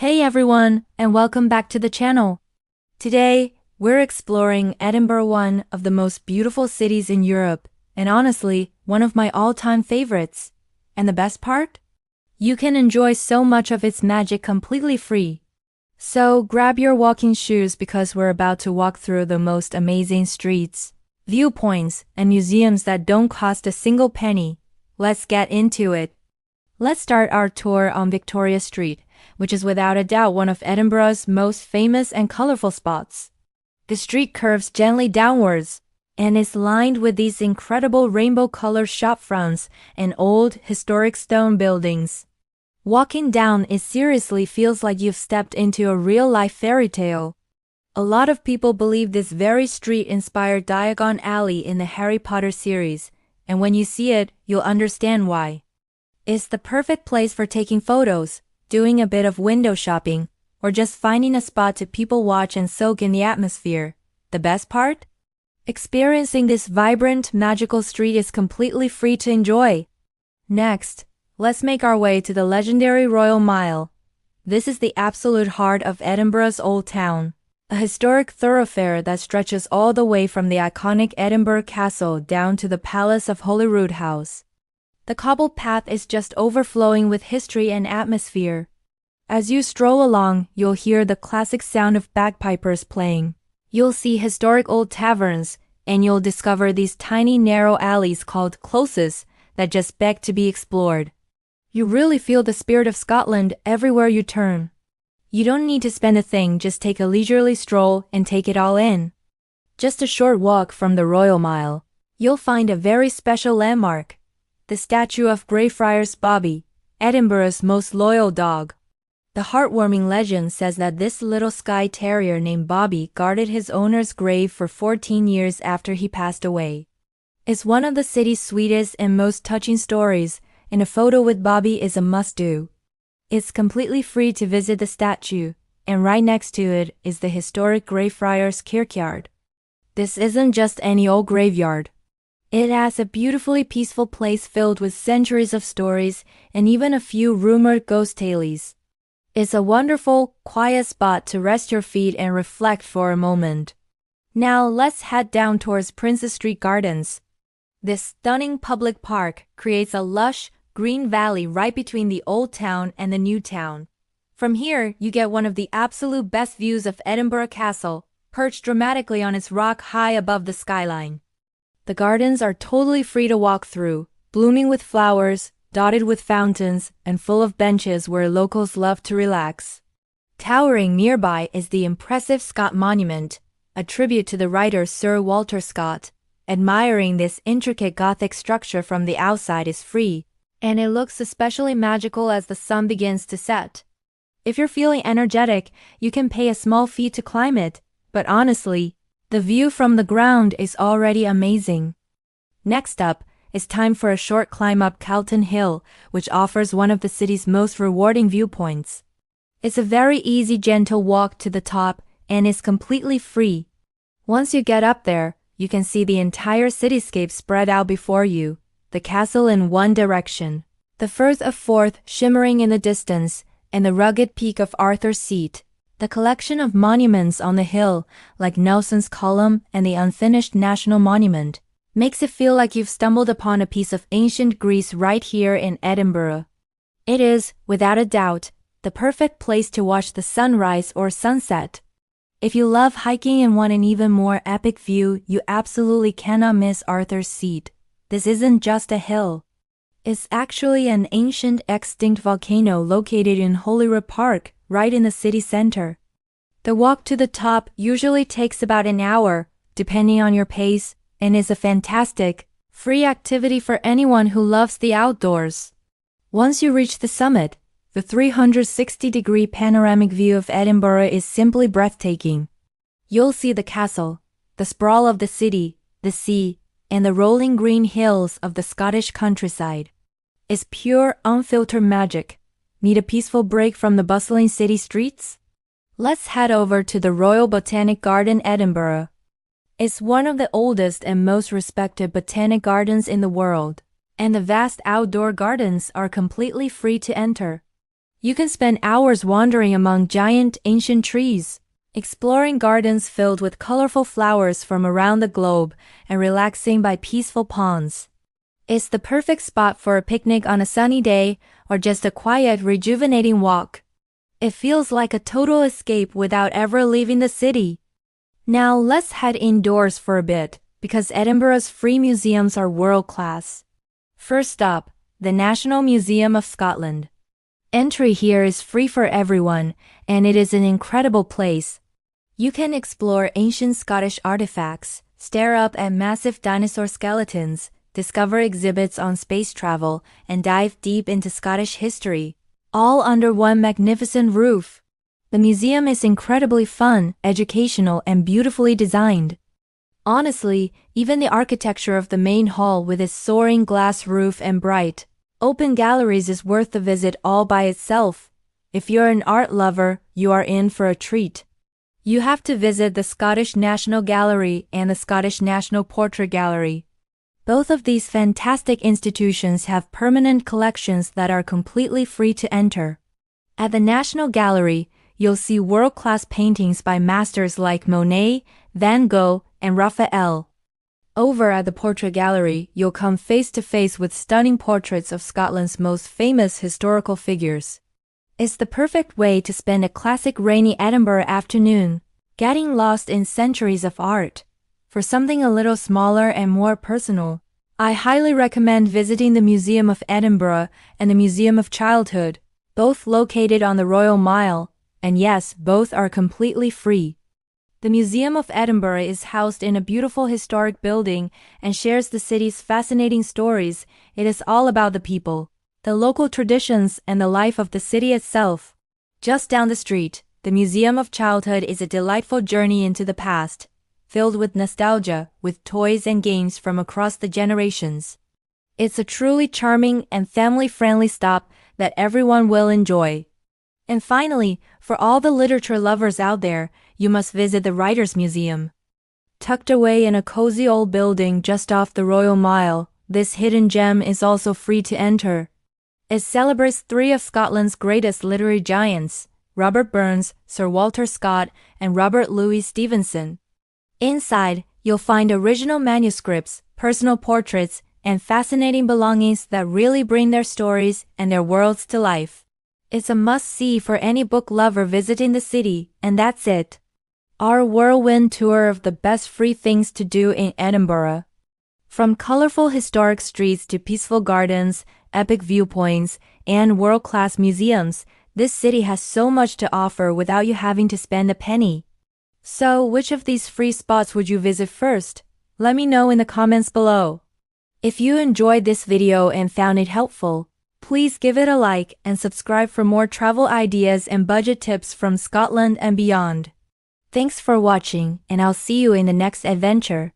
Hey everyone, and welcome back to the channel. Today, we're exploring Edinburgh, one of the most beautiful cities in Europe, and honestly, one of my all-time favorites. And the best part? You can enjoy so much of its magic completely free. So grab your walking shoes because we're about to walk through the most amazing streets, viewpoints, and museums that don't cost a single penny. Let's get into it. Let's start our tour on Victoria Street, which is without a doubt one of Edinburgh's most famous and colorful spots. The street curves gently downwards, and is lined with these incredible rainbow-colored shop fronts and old, historic stone buildings. Walking down it seriously feels like you've stepped into a real-life fairy tale. A lot of people believe this very street inspired Diagon Alley in the Harry Potter series, and when you see it, you'll understand why. It's the perfect place for taking photos, doing a bit of window shopping, or just finding a spot to people watch and soak in the atmosphere. The best part? Experiencing this vibrant, magical street is completely free to enjoy. Next, let's make our way to the legendary Royal Mile. This is the absolute heart of Edinburgh's Old Town, a historic thoroughfare that stretches all the way from the iconic Edinburgh Castle down to the Palace of Holyrood House. The cobbled path is just overflowing with history and atmosphere. As you stroll along, you'll hear the classic sound of bagpipers playing. You'll see historic old taverns, and you'll discover these tiny narrow alleys called closes that just beg to be explored. You really feel the spirit of Scotland everywhere you turn. You don't need to spend a thing, just take a leisurely stroll and take it all in. Just a short walk from the Royal Mile, you'll find a very special landmark. The statue of Greyfriars Bobby, Edinburgh's most loyal dog. The heartwarming legend says that this little Skye Terrier named Bobby guarded his owner's grave for 14 years after he passed away. It's one of the city's sweetest and most touching stories, and a photo with Bobby is a must-do. It's completely free to visit the statue, and right next to it is the historic Greyfriars Kirkyard. This isn't just any old graveyard. It has a beautifully peaceful place filled with centuries of stories and even a few rumored ghost tales. It's a wonderful, quiet spot to rest your feet and reflect for a moment. Now let's head down towards Princes Street Gardens. This stunning public park creates a lush, green valley right between the old town and the new town. From here, you get one of the absolute best views of Edinburgh Castle, perched dramatically on its rock high above the skyline. The gardens are totally free to walk through, blooming with flowers, dotted with fountains, and full of benches where locals love to relax. Towering nearby is the impressive Scott Monument, a tribute to the writer Sir Walter Scott. Admiring this intricate Gothic structure from the outside is free, and it looks especially magical as the sun begins to set. If you're feeling energetic, you can pay a small fee to climb it, but honestly, the view from the ground is already amazing. Next up, it's time for a short climb up Calton Hill, which offers one of the city's most rewarding viewpoints. It's a very easy, gentle walk to the top, and is completely free. Once you get up there, you can see the entire cityscape spread out before you, the castle in one direction, the Firth of Forth shimmering in the distance, and the rugged peak of Arthur's Seat. The collection of monuments on the hill, like Nelson's Column and the unfinished National Monument, makes it feel like you've stumbled upon a piece of ancient Greece right here in Edinburgh. It is, without a doubt, the perfect place to watch the sunrise or sunset. If you love hiking and want an even more epic view, you absolutely cannot miss Arthur's Seat. This isn't just a hill. It's actually an ancient extinct volcano located in Holyrood Park, right in the city center. The walk to the top usually takes about an hour, depending on your pace, and is a fantastic, free activity for anyone who loves the outdoors. Once you reach the summit, the 360-degree panoramic view of Edinburgh is simply breathtaking. You'll see the castle, the sprawl of the city, the sea, and the rolling green hills of the Scottish countryside. It's pure, unfiltered magic. Need a peaceful break from the bustling city streets? Let's head over to the Royal Botanic Garden, Edinburgh. It's one of the oldest and most respected botanic gardens in the world, and the vast outdoor gardens are completely free to enter. You can spend hours wandering among giant ancient trees, exploring gardens filled with colorful flowers from around the globe, and relaxing by peaceful ponds. It's the perfect spot for a picnic on a sunny day or just a quiet, rejuvenating walk. It feels like a total escape without ever leaving the city. Now let's head indoors for a bit, because Edinburgh's free museums are world-class. First up, the National Museum of Scotland. Entry here is free for everyone, and it is an incredible place. You can explore ancient Scottish artifacts, stare up at massive dinosaur skeletons, discover exhibits on space travel, and dive deep into Scottish history, all under one magnificent roof. The museum is incredibly fun, educational, and beautifully designed. Honestly, even the architecture of the main hall with its soaring glass roof and bright, open galleries is worth the visit all by itself. If you're an art lover, you are in for a treat. You have to visit the Scottish National Gallery and the Scottish National Portrait Gallery. Both of these fantastic institutions have permanent collections that are completely free to enter. At the National Gallery, you'll see world-class paintings by masters like Monet, Van Gogh, and Raphael. Over at the Portrait Gallery, you'll come face to face with stunning portraits of Scotland's most famous historical figures. It's the perfect way to spend a classic rainy Edinburgh afternoon, getting lost in centuries of art. For something a little smaller and more personal, I highly recommend visiting the Museum of Edinburgh and the Museum of Childhood, both located on the Royal Mile, and yes, both are completely free. The Museum of Edinburgh is housed in a beautiful historic building and shares the city's fascinating stories. It is all about the people, the local traditions, and the life of the city itself. Just down the street, the Museum of Childhood is a delightful journey into the past, filled with nostalgia, with toys and games from across the generations. It's a truly charming and family-friendly stop that everyone will enjoy. And finally, for all the literature lovers out there, you must visit the Writers' Museum. Tucked away in a cozy old building just off the Royal Mile, this hidden gem is also free to enter. It celebrates three of Scotland's greatest literary giants, Robert Burns, Sir Walter Scott, and Robert Louis Stevenson. Inside, you'll find original manuscripts, personal portraits, and fascinating belongings that really bring their stories and their worlds to life. It's a must-see for any book lover visiting the city, and that's it. Our whirlwind tour of the best free things to do in Edinburgh. From colorful historic streets to peaceful gardens, epic viewpoints, and world-class museums, this city has so much to offer without you having to spend a penny. So, which of these free spots would you visit first? Let me know in the comments below. If you enjoyed this video and found it helpful, please give it a like and subscribe for more travel ideas and budget tips from Scotland and beyond. Thanks for watching, and I'll see you in the next adventure.